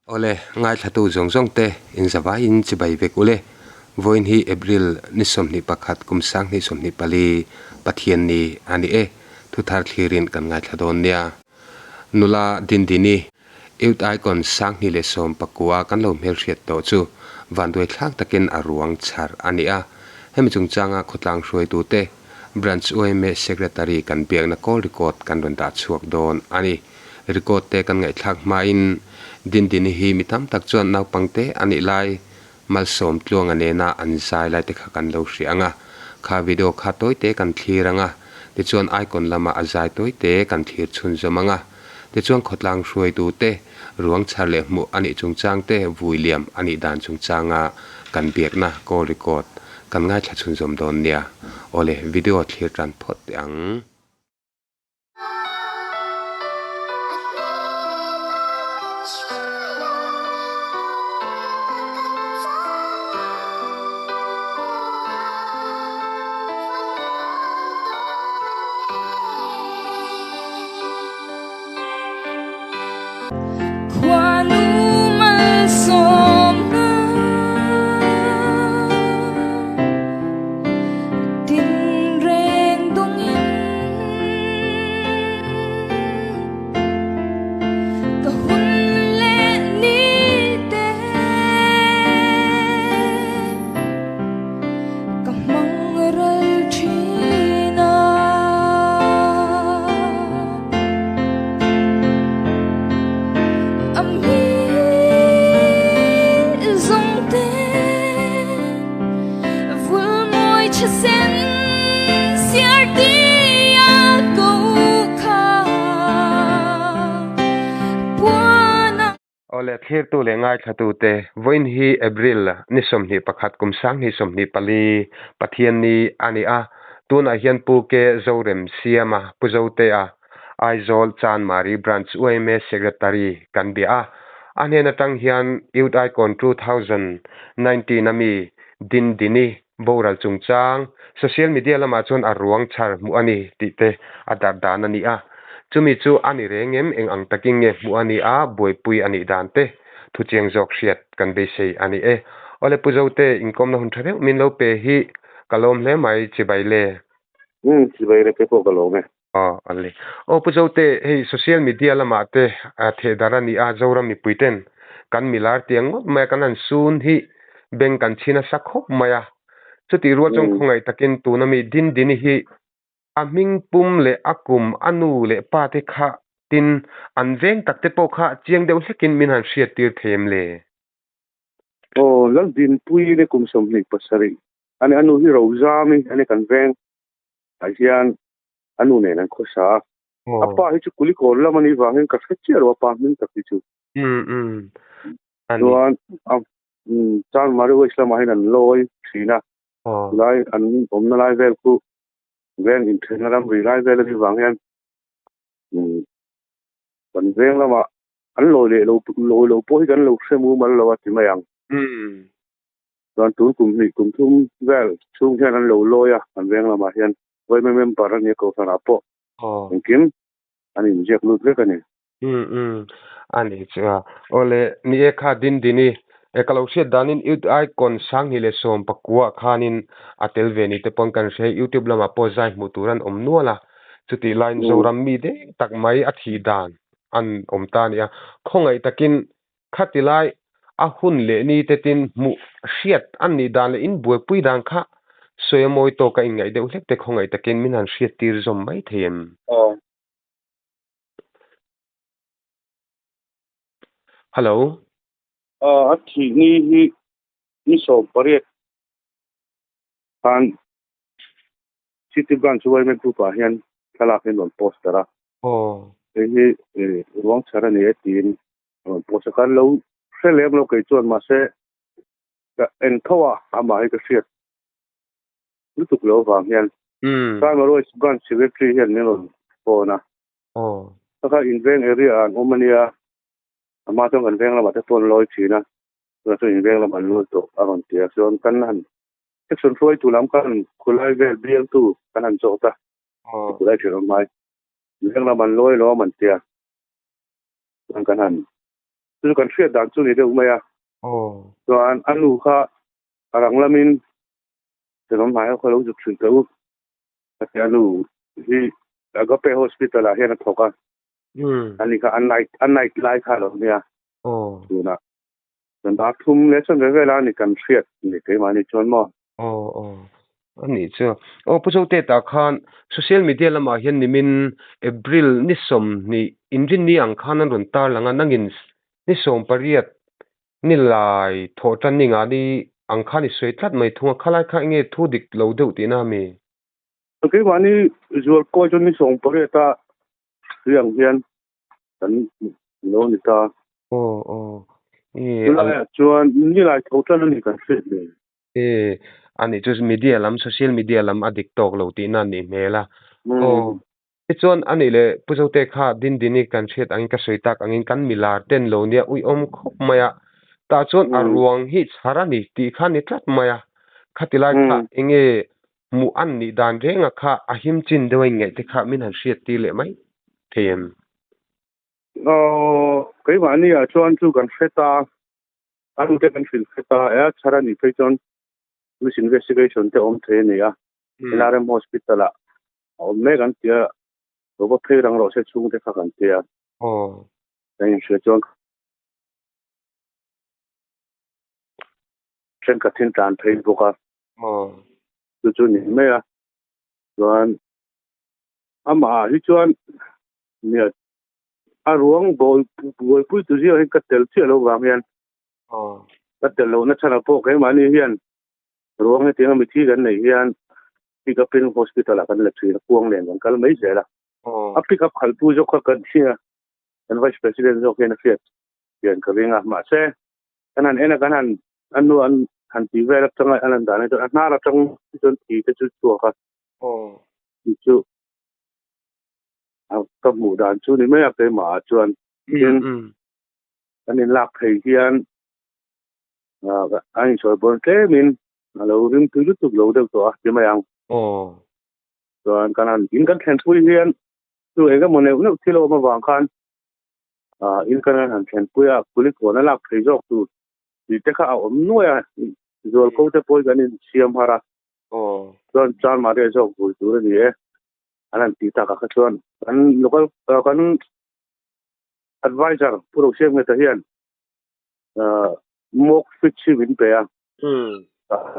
Ole ngai thatu zong zong te in zawa in chibai vek ule voin hi April ni som ni pakhat kum sang ni som ni pali pathian ni ani e thu thar thirin kan ngai thadon nia nula dindini eut ai kon sang ni le som pakua kan lo mel riat to chu van doi thak takin a ruang chhar ani a hemi chung changa khotlang hroi tu te branch OMA secretary kan biakna call record kan ron da chuak don ani record te kan ngai thak ma in Dindini hi mitam tak chuan nau pangte ani lai mal som tluang ane na an zai lai te kha kan lo hrianga kha video kha toy te kan thiranga ti chuan icon lama azai toy te kan thir chhun zomanga ti chuan khotlang hruai tu te ruang chhar le mu ani chungchang te vuiliam ani dan chungchanga kan biakna call record kan ngai thla chhun zom don nia ole video thlir tran phot ang Ole thir tu le ngai thatu te voin hi April ni som ni pakhat kum sang ni som ni pali pathian ni ani a tuna hian pu ke zorem siama puzote a aizol chan mari branch OMA secretary kan bia a anena tang hian youth icon 2019 ami Dindini boral chungchang social media lama chon a ruang chhar mu ani ti te adar dan ani a chumi chu ani rengem eng ang taking nge mu ani a boipui ani dan te thu cheng jok hriat kan be sei ani e ole puzote inkom na hun thare min lo pe hi kalom hle mai chibai le chibai le pe ko kalom e ali puzote hei social media lama te a the darani a zoram mi puiten kan milar tiang ma kan an sun hi beng kan china sakhop maya chuti rual chong khongai takin tu na mi din din hi aming pum le akum anu le pa te kha tin anveng takte po kha chiang deu hlekin min han hriat tir them le lal din pui le kum som ni pasari ani anu hi rozami ani kan veng asian anu ne nan khosa apa hi chu kuli kol la mani wa hen ka khachi ro pa min tak chu ani chan maru islam hi nan loi thina lai an omna lai vel ku ven in thinaram ri lai vel ni wa hen kan veng lama an loi le lo po hi kan lo semu mal lo ati mayang dan tu kum thum vel chung hian an lo loya an veng lama hian voi mem paran ni ko sana po kin ani jek lu tre kani ani cha ole ni e kha din dini e kalau se danin ut icon sang hi le som pakua khanin atel veni te pon kan se YouTube lama po zai muturan omnuala chuti line zoram mi de tak mai athi dan an omtania khongai takin khatilai ahun le ni te tin mu hriat an ni dan le in buai pui dang kha soyamoi to ka ingai de ulek te khongai takin min han hriat tir zom mai them hello athi ni so pare kan city branch wai me tu pa hian khala hen on postera hi ruang chara ne tin post kan lo selem lo kai chon ma se ka en thowa ama hi ka hriat lutuk lo wa hian kan ro branch secretary hian ne lo pona ka inveng area an omania ama tong kan veng la ma te ton loi china so inveng la ma lu to aron tia son kan han section roi tu lam kan khulai vel bial tu kan han chota khulai thiro mai inveng la man loi lo man tia kan han chu kan hriat dan chu ni deuh mai a chuan anu kha arang lamin tenom mai kha lo juk thin teu ati anu hi agape hospital a hian a thoka ani kha an night lai kha lo nia tuna dan da thum le chon ve la ni kan hriat ni ke mani chuan mo ani chu puso te ta khan social media lama hian nimin April ni som ni injin ni ang khan an ron tar langa nangin ni som pariat ni lai thotan ni nga ni ang khan ni soi tlat mai thunga khalai kha nge thu dik lo deuh ti na mi ke mani zual ko chon ni som pariata riang hian kan lo ni ta chuan ni lai thotan ni kan hriat ni ani chu media lam social media lam adik tok lo ti na ni mela chuan ani le pujote kha Dindini kan hriat angin ka soitak angin kan milar ten lo nia ui om khop maya ta chuan a ruang hi chhar ani ti kha ni tlat maya khatilai kha enge mu an ni dan renga kha a him chin dewai nge te kha min han hriat ti le mai them ke mani a chuan chu kan hreta anu te kan hreta a chhar ani pe chuan police investigation te om the ni a LRM hospital a me kan tia ro phe rang ro se chung te kha kan tia then she chuan chen ka thin tan Facebook a chu ni me a chuan ama hi chuan ni a ruang bol pui tu zio hi ka tel che lo wang hian ka tel lo na chana po ke mani hian ruang he tinga mi thi kan nei hian pick up in hospital kan la thina kuang len kan kal mai zela a pick up khal pu jo kha kan thia kan vice president jo ken fiat yen ka ringa ma se kanan ena kanan anu an han ti vera tanga anan dane to na ra tang chon ti te chu chu kha chu a ka mu dan chu ni me a ke ma chuan anin lak thei hian anh soi bon ke min alo rim tu tu lo de to ti ma yang chuan kanan in kan thlen pui hian chu ega mo ne no thilo ma wang khan in kanan han thlen pui a kuli ko na lak thei jok tu ti te kha om nuya zol ko te poi ganin siam hara chuan chan ma re jok bul tu ni e anan ti ta ka chuan kan local kan advisor puro siam me ta hian mok fit chi win pe a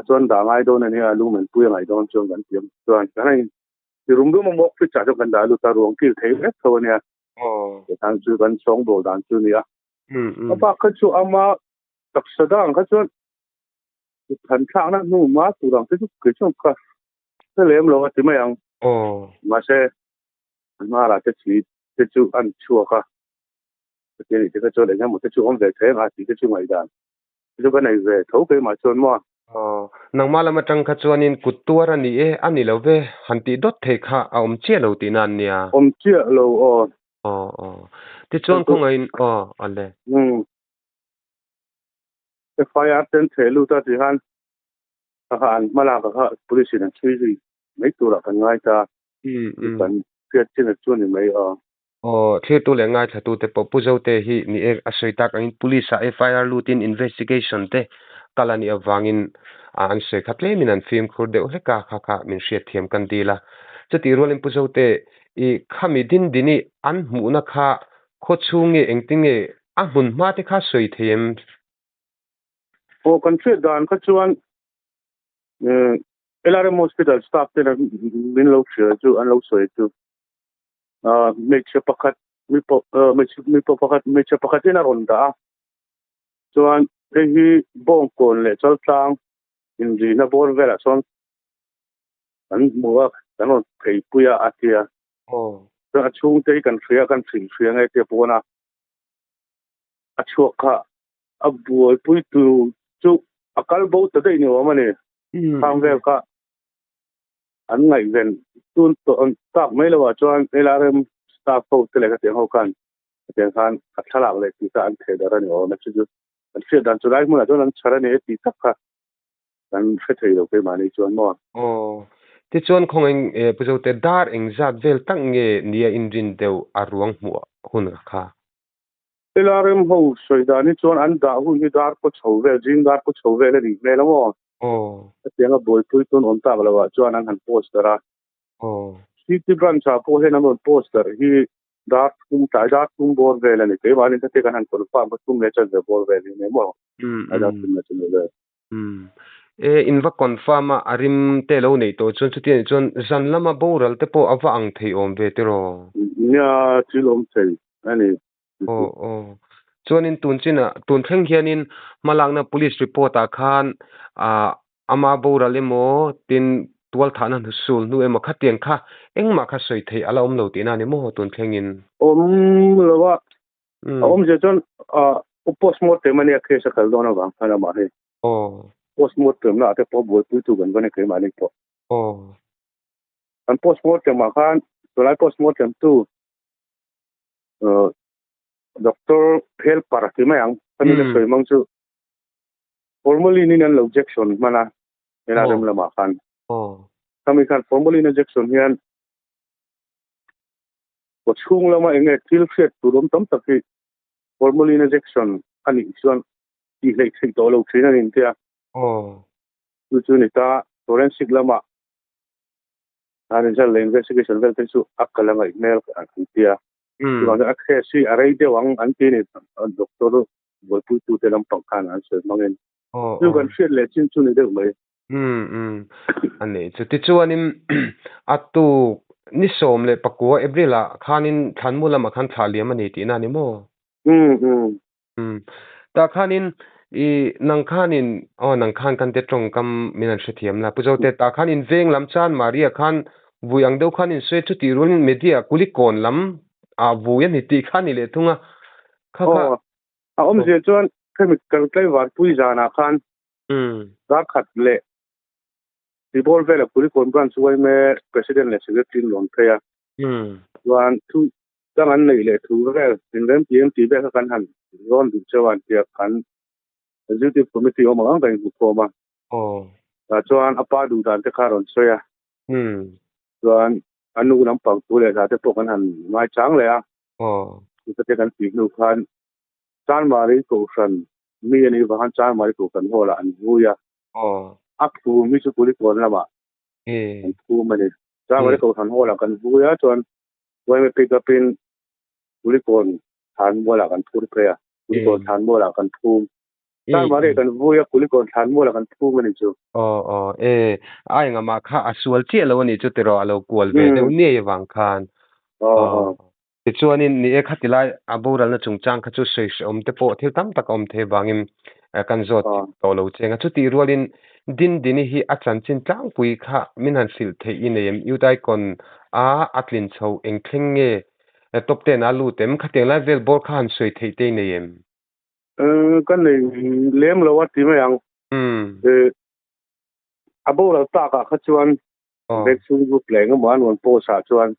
chuan da ngai do na ni a lu men pui ngai don chuan kan tiam chuan kan ti rum du mok fit cha kan da lu ta ruang ki thei e tho nia tang chu kan song bo dan chu ni a ba ka chu ama tak sadang ka chuan kan thang na nu ma tu rang te chu ke chu ka te lem lo ti ma yang ma se ma ra te chi te chu an chu ka te ni te ka chu le nga mo te chu om ve the nga ti te chu ngai dan chu ka nei ve tho ke ma chuan mo nang mala matang kha chuanin kutuar ani e ani lo ve hanti dot the kha a om che lo ti nan nia om che lo ti chuan khong in ale the fire ten thelu ta ti han han mala ka police na chui mai tu ra kan ngai ta kan fiat chin chu ni mai the tu le ngai thatu te po puzo te hi ni e asoi tak ang police a FIR routine investigation te kalani awangin an se khatle min an film khur de ole ka kha min hriat thiam kan dila chati rolin puzo te I khami Dindini an mu na kha kho chunge engtinge a hun ma te kha soi them kan fiat dan ka chuan LRM hospital staff te na min lo share chu an lo soi chu me che pakhat mi po pakhat na ron da chuan te hi bong kon le chal tang in ri na bor vela son an muwa kan on phei puya atia a chung te kan thria ngai te pona a chuak kha a buai pui tu chu akal bo ta dei ni wa mane khang vel ka an ngai ven tun to on tak mai lawa chuan LRM staff ko te le ka te ho kan te khan a thalak le ti ta an the dar ani o na chu an fiat dan chu lai mu na don an chhara ne ti tak kha kan fe thei lo pe mani chuan mo ti chuan khongeng puzo te dar eng zat vel tak nge nia in rin deu a ruang mu hun kha elarim ho soidani chuan an da hu ni dar ko chhovel jing dar ko chhovel ni me lamo tianga boy pui tun on ta lawa chuan an han postera city branch a po he namon poster hi dar kum bor vel ani ke wani te kan han ko pa tum le cha de bor vel ni mo ada tum na tum le inva confirma arim te lo nei to chon chuti chon zan lama boral te po awa ang thei om ve te ro nya chilom thei ani chuan in tun thleng hianin malangna police report a khan ama boral emo tin tual thana sul nu emo khatiang kha engma kha soi thei ala om lo ti na ni mo tun thlengin lowa je chon postmortem ani ke sa kal dona bang ana ma he postmortem na te po boy tu tu gan bane ke ma ni po an postmortem ma khan to lai postmortem tu doctor help para ki mayang kami na soy mang chu formally ni nan objection mana ena rem la ma khan kami khan formally objection hian ko chung lama enge til set tu rom tam taki formally objection ani chuan ti lei thei to lo thina nin tia chu ni ta forensic lama an investigation vel su akala ngai mail an tia chuan access si arai de wang an ti ni doctor boy pu tu te lam pang khan an se mangen chu kan fiat le chin chu ni de mai ani chu ti chuanin atu ni som le pakua ebrila khanin thanmula ma khan thaliam ani ti na ni mo ta khanin i nang khanin nang khan kan te tong kam minan Zaithiam la pujote ta khanin veng lam chan maria khan vuyang deuh khanin se chu ti rul media kulikon lam a vuyan hi ti khani le thunga kha om je chuan chemical klai war pui jana khan ra khat le tibol vela kulikon branch wai me president le secretary lon thaya wan tu jangan nei le thu vel in rem pm ti be kan han ron du chawan tia kan executive committee o mang dai bu ko ma ta chuan apa du dan te kharon soya chuan anu nam pang tu le da te pok kan han mai chang le a tu te kan ti nu khan chan mari ko san mi ani wa han chan mari ko kan hola an buya ak tu mi chu kulikon la ba an tu mani chan mari ko san hola kan buya chuan wai me pick up in kulikon than mola kan phur preya kulikon than mola kan phum tan mari kan vuya kulikon than mola kan phum ani chu ai nga ma kha asual che lo ni chu tero alo kual ve de ni wang khan ti chuanin ni e khatilai aboral na chungchang kha chu sei om te po thil tam tak om the bangin kan zot to lo chenga chu ti rualin dindini hi achan chin tlang pui kha minhan sil the ineem yudai kon atlin chho engthlenge top 10 alu tem khateng la vel bor khan soi thei te neem kan nei lem lo wat ti mayang aboral ta ka khachuan vaccine group leng man won po sa chuan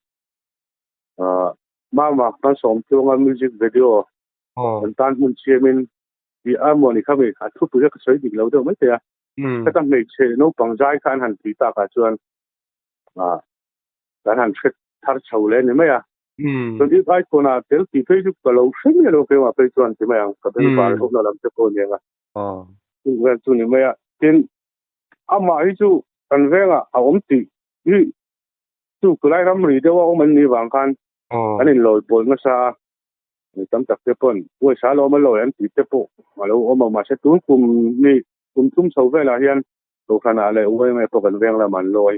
mama kan som tunga music video an tan mun chemin di amoni khami a thu pu ka soi dik lo do mai te ka tam nei che no pangjai khan han ti ta ka chuan kan han khet thar chho le ni maya so di ai kona tel ti facebook ka lo shin ne lo ke ma pe chuan ti maya ka ben par ho na lam te ko ne nga tu ga tu ni maya tin ama hi chu kan venga a om ti hi tu kulai ram ri de wa om ni wang khan anin loi pol nga sa tam tak te pon wo sa lo ma lo an ti te po ma lo o ma se tu kum ni kum tum so vela hian to khana le wo me po kan veng la man loi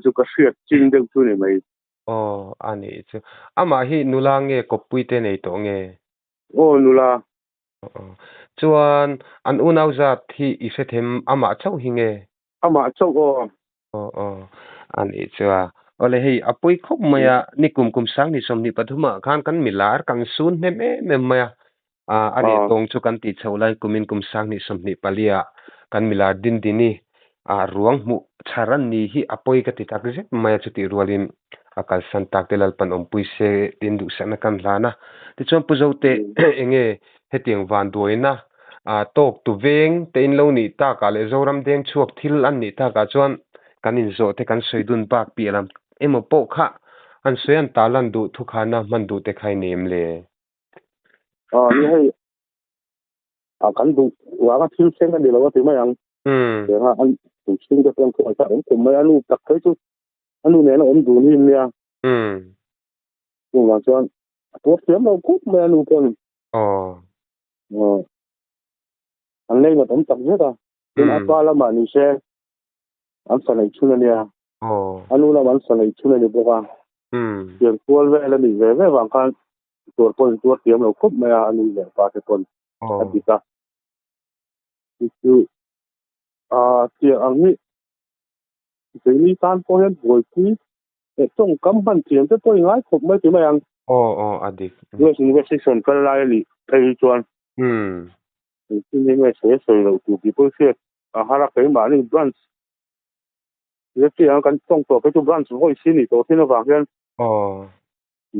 tu ka hriat chin de tu ni mai ani chu ama hi nulange kopui te nei to nge nula chuan an unau zat hi isethem ama chau hinge ama chau ani chua ole hei apui khop maya nikum kum sang ni som ni pathuma khan kan milar kan sun me maya ari tong chu kan ti chaulai kumin kum sang ni som ni palia kan milar dindini ruang mu charan ni hi apoi ka ti tak je maya chu ti rualin akal san tak telal pan om puise tin du sana kan lana ti chon puzote enge hetiang van doina tok tu veng tein lo ni ta ka le zoram deng chuak thil an ni ta ka chuan kanin zo te kan soidun bak pi alam emo po kha an soyan talan du thu khana man du te khai nem le ni hay kan du wa ka thil seng ani lo ti mai ang ya an tu sing ka tang ko ta om mai anu tak thai chu anu ne na om du ni nia wa chuan to thiam lo kut mai anu kon an nei ma tom tak je ta tin apa la ma ni se an sa nei chu nia anu la man sa nei chu ni bo ka tiền cuốn về là mình về vàng can tuột tiền là cúp mà anh về ba cái tuần anh đi ta thì tiền anh ấy cái này tan có hiện buổi quý để trong cấm bản tiền cho tôi ngay cúp mấy cái mà anh adik rồi chúng ta sẽ chọn cái lại đi thấy chọn thì những người sẽ sửa đầu tụ bị bớt xét hay cái mà anh branch nếu chỉ anh cần trong tổ cái branch hội xin thì tổ tiên nó vàng hiện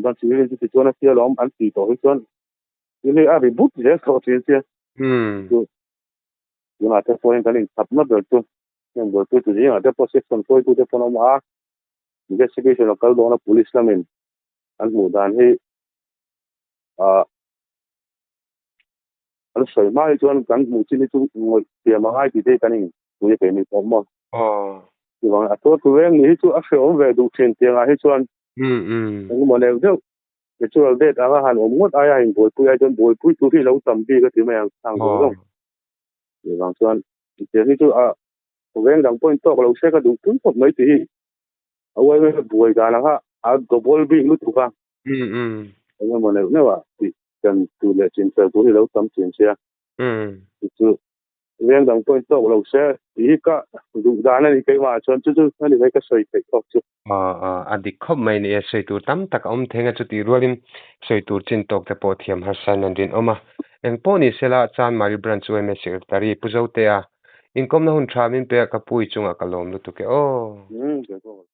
bạn chỉ nên chỉ cho nó kia lắm anh chỉ tổ cái chọn ini ari but je so tiensia yo na te poen kanin tapna bertu yang bertu tu je ada possession koi tu te pono ma investigation local dona police lamin an mudan he an soi mai chuan kan mu chini tu ngoi tia ma ai ti te kanin tu ye pe ni pom mo ti wang ato tu weng ni chu a shom ve du chen tia nga he chuan ang mo ne de cái chỗ đấy đã hàn ốm ngót ai hành bồi pui ai chân bồi pui tu thì lâu tầm đi cái tiếng mày hàng bồi không thì bằng chuan thì cái chỗ ven đằng point to lâu xe cái đủ pui một mấy tí ở ngoài bồi cả là ha cái bồi bị lúc tu ka nhưng mà nếu mà thì cần tu lệ trên xe tu thì lâu tầm trên xe thì chỗ ven đằng point to lâu xe thì cả đủ đàn này cái mà chuan chú nó đi cái sợi cái tóc chú adik khop mai ni soi tur tam tak om thenga chuti rualin soi tur chin tok te po thiam har san an rin oma eng po ni sela chan mari branch we me secretary puzote a inkom na hun thamin pe ka pui chunga kalom lu tu ke